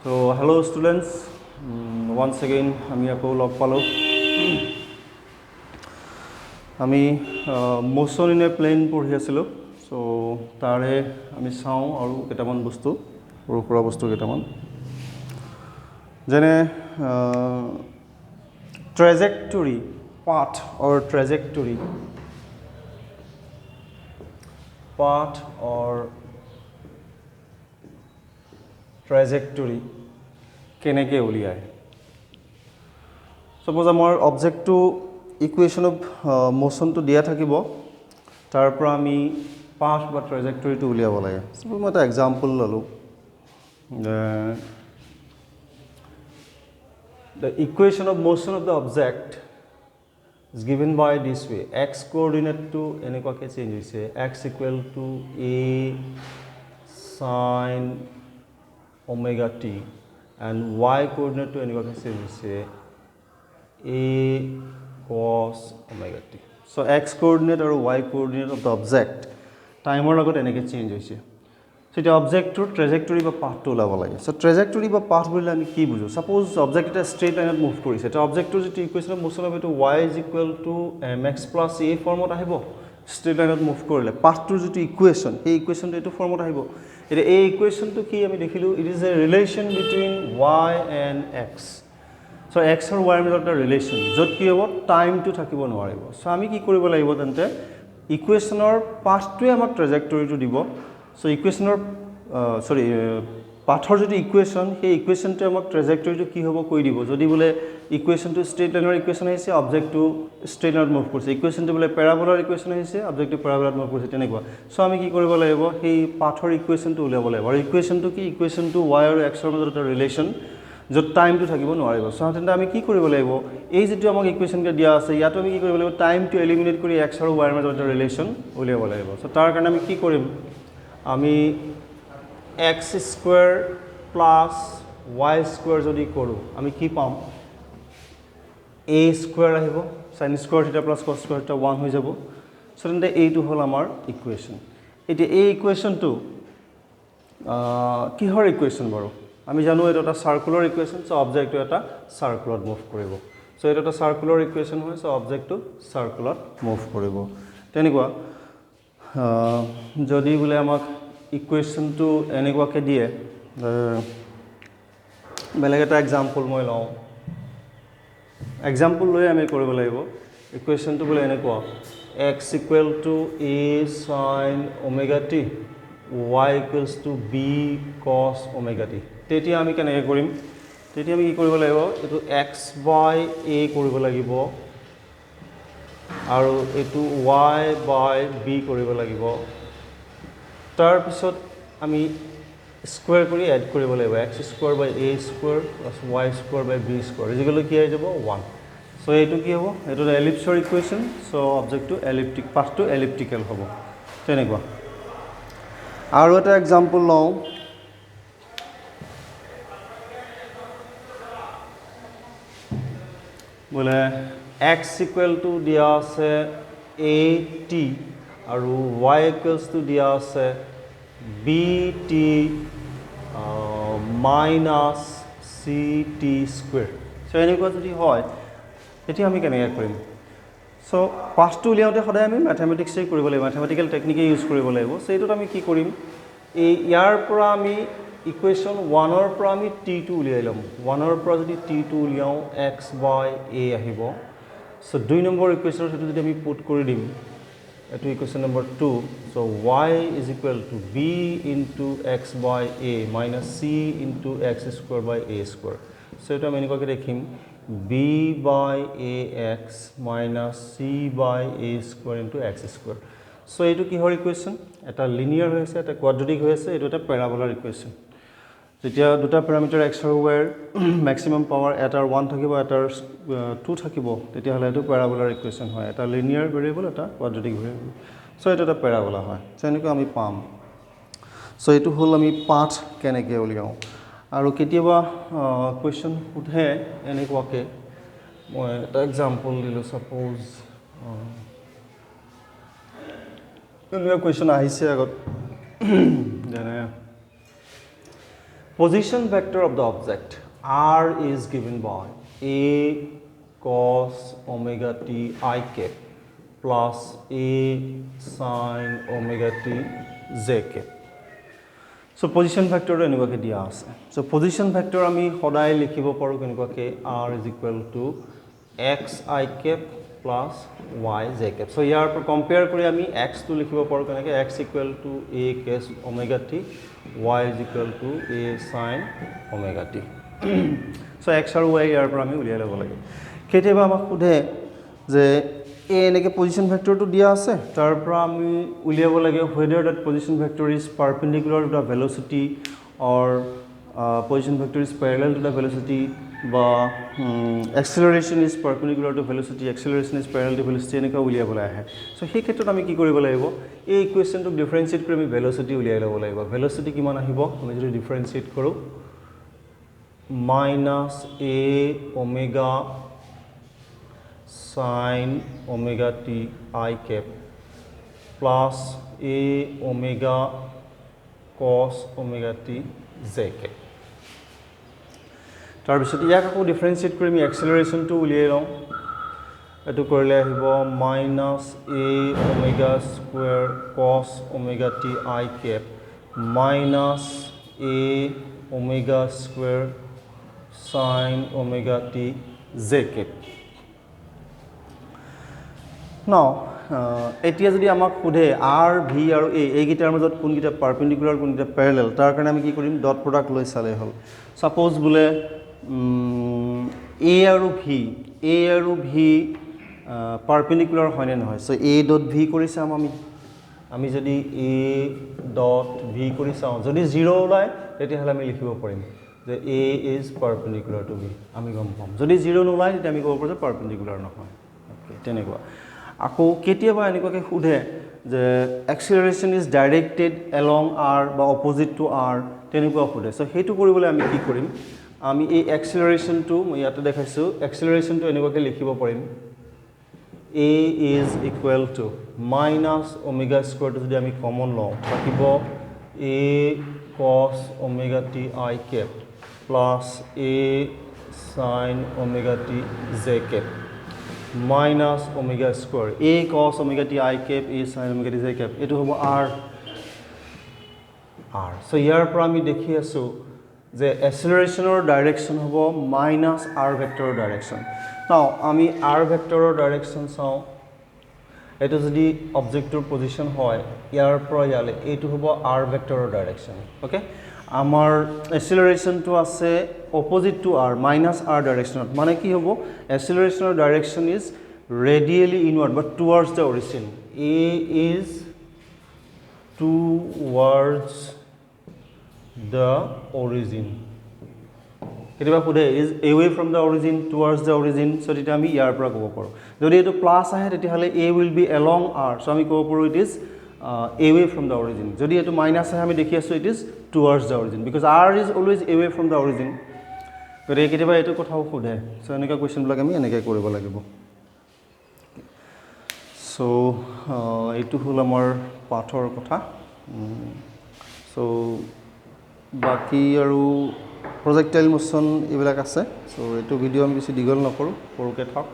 So hello students, once again আমি আকৌ লগ পালো আমি মোশন ইন এ প্লেন পঢ়ি আছিলো সো তাৰে আমি চাওঁ আৰু কেইটামান বস্তু সৰু বস্তু কেইটামান যেনে trajectory path or trajectory কেনেকৈ উলিয়ায় suppose আমাৰ অবজেক্টটো ইকুৱেশ্যন অফ মোশনটো দিয়া থাকিব তাৰ পৰা আমি পাথ বা ট্ৰেজেক্টৰীটো উলিয়াব লাগে suppose মই এটা এক্সাম্পল ললো the equation of motion of the object is given by this way x coordinate to এনেকুৱাকৈ চেঞ্জ হৈছে x equal to a sin omega t and y coordinate to এনেকুৱাকৈ চেঞ্জ হৈছে a cos omega t so x coordinate আৰু y coordinate of the object টাইমৰ লগত এনেকৈ change হৈছে so এটা অবজেক্টৰ ট্ৰেজেক্টৰী বা পাথটো ওলাব লাগে so ট্ৰেজেক্টৰী বা পাথ বুলিলে আমি কি বুজো সাপোজ অবজেক্ট এটা ষ্ট্ৰেইট লাইনত মুভ কৰিছে এটা অবজেক্টৰ যেটো ইকুৱেশ্যন অফ মোশন হবে তো y = mx + a ফৰ্মত আহিব ষ্ট্ৰেইট লাইনত মুভ কৰিলে পাথটোৰ যেটো ইকুৱেশ্যন এই ইকুৱেশ্যনটো এটো ফৰ্মত আহিব এটা এই ইকুৱেশ্যনটো কি আমি দেখিলো it is a relation between y and x so x আৰু y ৰ মাজত এটা ৰিলেশ্যন য'ত কি হ'ব টাইমটো থাকিব নোৱাৰিব so আমি কি কৰিব লাগিব তেন্তে ইকুৱেশ্যনৰ পাথটোৱে আমাক ট্ৰেজেক্টৰীটো দিব so ইকুৱেশ্যনৰ পাথৰ যদি ইকুৱেশ্যন সেই ইকুৱেশ্যনটোৱে আমাক ট্ৰেজেক্টৰীটো কি হ'ব কৈ দিব যদি বোলে ইকুৱেশ্যনটো ষ্ট্ৰেইট লাইনৰ ইকুৱেশ্যন আহিছে অবজেক্টটো ষ্ট্ৰেইট লাইনত মুভ কৰিছে ইকুৱেশ্যনটো বোলে পেৰাবোলাৰ ইকুৱেশ্যন আহিছে অবজেক্টটো পেৰাবোলাত মুভ কৰিছে তেনেকুৱা so আমি কি কৰিব লাগিব সেই পাথৰ ইকুৱেশ্যনটো উলিয়াব লাগিব আৰু ইকুৱেশ্যনটো কি ইকুৱেশ্যনটো y আৰু x ৰ মাজত এটা ৰিলেশ্যন য'ত টাইমটো থাকিব নোৱাৰিব so তেন্তে আমি কি কৰিব লাগিব এই যেটো আমাক ইকুৱেশ্যনকে দিয়া আছে ইয়াতো আমি কি কৰিব লাগিব টাইমটো এলিমিনেট কৰি x আৰু y ৰ মাজত এটা ৰিলেশ্যন উলিয়াব লাগিব so তাৰ কাৰণে আমি কি কৰিম আমি x square plus y square যদি কৰো আমি কি পাম a স্কয়াৰ আহিব sin স্কয়াৰ থিটা প্লাস cos স্কয়াৰ থিটা 1 হৈ যাব সো তেন্তে এইটো হল আমাৰ ইকুৱেশ্যন এতিয়া এই ইকুৱেশ্যনটো কিহৰ ইকুৱেশ্যন বাৰু আমি জানো এটা সাৰ্কুলাৰ ইকুৱেশ্যন সো অবজেক্টটো এটা সাৰ্কুলত মুভ কৰিব সো এটা সাৰ্কুলাৰ ইকুৱেশ্যন হয় সো অবজেক্টটো সাৰ্কুলত মুভ কৰিব তেনেকুৱা যদি বোলে আমাক ইকুৱেশ্যনটো এনেকুৱাকৈ দিয়ে বেলেগ এটা এক্সাম্পল মই লওঁ এক্সাম্পল লৈ আমি কৰিব লাগিব ইকুৱেশ্যনটো বোলে এনেকুৱা x = a sin omega t y = b cos omega t তেতিয়া আমি কেনেকৈ কৰিম তেতিয়া আমি কি কৰিব লাগিব এটো x/a কৰিব লাগিব আৰু এটো y/b কৰিব লাগিব তাৰ পিছত আমি স্কয়াৰ কৰি এড কৰিব লাগিব x² / a² + y² / b² equal কি হৈ যাব 1 সো এইটো কি হ'ব এটো এলিপ্সৰ ইকুৱেশ্যন সো অবজেক্টটো এলিপ্টিক পাথটো এলিপ্টিকেল হ'ব তেনেকুৱা আৰু এটা এক্সাম্পল লওঁ বোলে x = দিয়া আছে at আৰু y = দিয়া আছে bt minus ct². So এনেকুৱা যদি হয় এতিয়া আমি কেনেকৈ কৰিম সো পাথটো উলিয়াওতে সদায় আমি ম্যাথমেটিক্সে কৰিব লাগিব ম্যাথমেটিক্যাল টেকনিকে ইউজ কৰিব লাগিব সো এইটোত আমি কি কৰিম এই ইয়াৰ পৰা আমি ইকুৱেশ্যন 1 ৰ পৰা আমি t2 উলিয়াই লম 1 ৰ পৰা যদি t2 উলিয়াও x/a আহিব সো 2 নম্বৰ ইকুৱেশ্যনৰ সেইটো যদি আমি পুট কৰি দিম এটো equation number 2 so y = b into x/a minus c into x² / a². so এটা আমি এনেকুৱাকৈ দেখিম b/ax minus c/a² into x². so এইটো কিহৰ ইকুৱেশ্যন এটা লিনিয়াৰ হৈ আছে এটা কোৱাড্ৰেটিক হৈ আছে এইটো এটা পেৰাবোলাৰ ইকুৱেশ্যন যেতিয়া দুটা প্যাৰামিটাৰ x আৰু y ৰ ম্যাক্সিমাম পাৱাৰ এটাৰ 1 থাকিব এটাৰ 2 থাকিব তেতিয়া হলে এটো পেৰাবোলাৰ ইকুৱেশ্যন হয় এটা লিনিয়াৰ ভেৰিয়েবল এটা কোৱাড্ৰেটিক ভেৰিয়েবল সো এটা এটা পেৰাবোলা হয় সো এনেকৈ আমি পাম সো এইটো হল আমি পাথ কেনেকৈ উলিয়াও আৰু কেতিয়াবা কোৱেশ্চন উঠে এনেকুৱাকৈ মই এটা এক্সাম্পল দিলো সাপোজ কোৱেশ্চন আহিছে আগত যেনে position vector of the object r is given by a cos omega t I cap plus a sin omega t j cap. So position vector এনেকুৱাকে দিয়া আছে. So position vector আমি সদায় লিখিব পাৰো কেনেকুৱাকে r is equal to x I cap plus y j cap. So ইয়াৰ পৰা compare কৰি আমি x টো লিখিব পাৰো কেনেকৈ x equal to a cos omega t, y is equal to a sin omega t. So x আৰু y ইয়াৰ পৰা আমি উলিয়াই ল'ব লাগে. কেতিয়াবা আমাক সোধে যে a এনেকৈ পজিশ্যন ভেক্টৰটো দিয়া আছে, তাৰ পৰা আমি উলিয়াব লাগে whether that position vector is perpendicular to the velocity or position vector is parallel to the velocity বা acceleration is perpendicular to velocity, acceleration is parallel to velocity এনেকৈ উলিয়াবলৈ আহে. So সেই ক্ষেত্ৰত আমি কি কৰিব লাগিব, এই ইকুৱেশ্যনটোক ডিফাৰেঞ্চিয়েট কৰি আমি ভেল'চিটি উলিয়াই ল'ব লাগিব. ভেল'চিটি কিমান আহিব আমি যদি ডিফাৰেঞ্চিয়েট কৰোঁ minus a omega sin omega t I cap plus a omega cos omega t j cap. তাৰপিছত ইয়াক আকৌ ডিফাৰেঞ্চিয়েট কৰি আমি এক্সেলাৰেশ্যনটো উলিয়াই লওঁ. এইটো কৰিলে আহিব minus a omega square cos omega t I cap minus a omega square sin omega t j cap. Now এতিয়া যদি আমাক সোধে r v আৰু a এইকেইটাৰ মাজত কোনকেইটা পাৰপেণ্ডিকুলাৰ কোনকেইটা প্যাৰেলাল, তাৰ কাৰণে আমি কি কৰিম ডট প্ৰডাক্ট লৈ চালে হ'ল. সাপোজ বোলে a আৰু v পাৰপেণ্ডিকুলাৰ হয় নে নহয়. সো a ডট v কৰি চাম আমি যদি a ডট v কৰি চাওঁ, যদি 0 ওলায় তেতিয়াহ'লে আমি লিখিব পাৰিম যে a is perpendicular to v, আমি গম পাম. যদি 0 নোলায় তেতিয়া আমি ক'ব পাৰোঁ যে পাৰপেণ্ডিকুলাৰ নহয়. তেনেকুৱা আকৌ কেতিয়াবা এনেকুৱাকৈ সোধে যে এক্সেলাৰেশ্যন ইজ ডাইৰেক্টেড এলং r বা অপজিট টু r, তেনেকুৱা সোধে. সো সেইটো কৰিবলৈ আমি কি কৰিম, আমি এই এক্সেলাৰেশ্যনটো মই ইয়াতে দেখাইছোঁ, এক্সেলাৰেশ্যনটো এনেকুৱাকৈ লিখিব পাৰিম a is equal to minus omega square, যদি আমি কমন লওঁ থাকিব a cos omega t I cap plus a sin omega t j cap minus omega square a cos omega t I cap a sin omega t j cap. এইটো হ'ব r. So ইয়াৰ পৰা আমি দেখি আছোঁ যে এক্সেলাৰেশ্যনৰ direction হ'ব minus r ভেক্টৰৰ direction. নাও আমি r ভেক্টৰৰ ডাইৰেকশ্যন চাওঁ. এইটো যদি অবজেক্টৰ পজিশ্যন হয় ইয়াৰ পৰা ইয়ালৈ, এইটো হ'ব r ভেক্টৰৰ ডাইৰেকশ্যন. ওকে, আমাৰ এক্সেলাৰেশ্যনটো আছে opposite to r minus r ডাইৰেকশ্যনত. মানে কি হ'ব, এক্সেলাৰেশ্যনৰ direction is radially inward but towards the origin. a is towards the origin. কেতিয়াবা সোধে is away from the origin, towards the origin. So তেতিয়া আমি ইয়াৰ পৰা ক'ব পাৰোঁ. যদি এইটো প্লাছ আহে তেতিয়াহ'লে a will be along r, so আমি ক'ব পাৰোঁ it is away from the origin. যদি এইটো মাইনাছ আহে আমি দেখি আছোঁ it is towards the origin because r is always away from the origin. গতিকে কেতিয়াবা এইটো কথাও সোধে. সো এনেকুৱা কুৱেশ্যনবিলাক আমি এনেকৈ কৰিব লাগিব. সো এইটো হ'ল আমাৰ পাঠৰ কথা. সো বাকী আৰু প্ৰজেক্টাইল মোশ্যন এইবিলাক আছে. সো এইটো ভিডিঅ' আমি বেছি দীঘল নকৰোঁ, সৰুকৈ থাকক.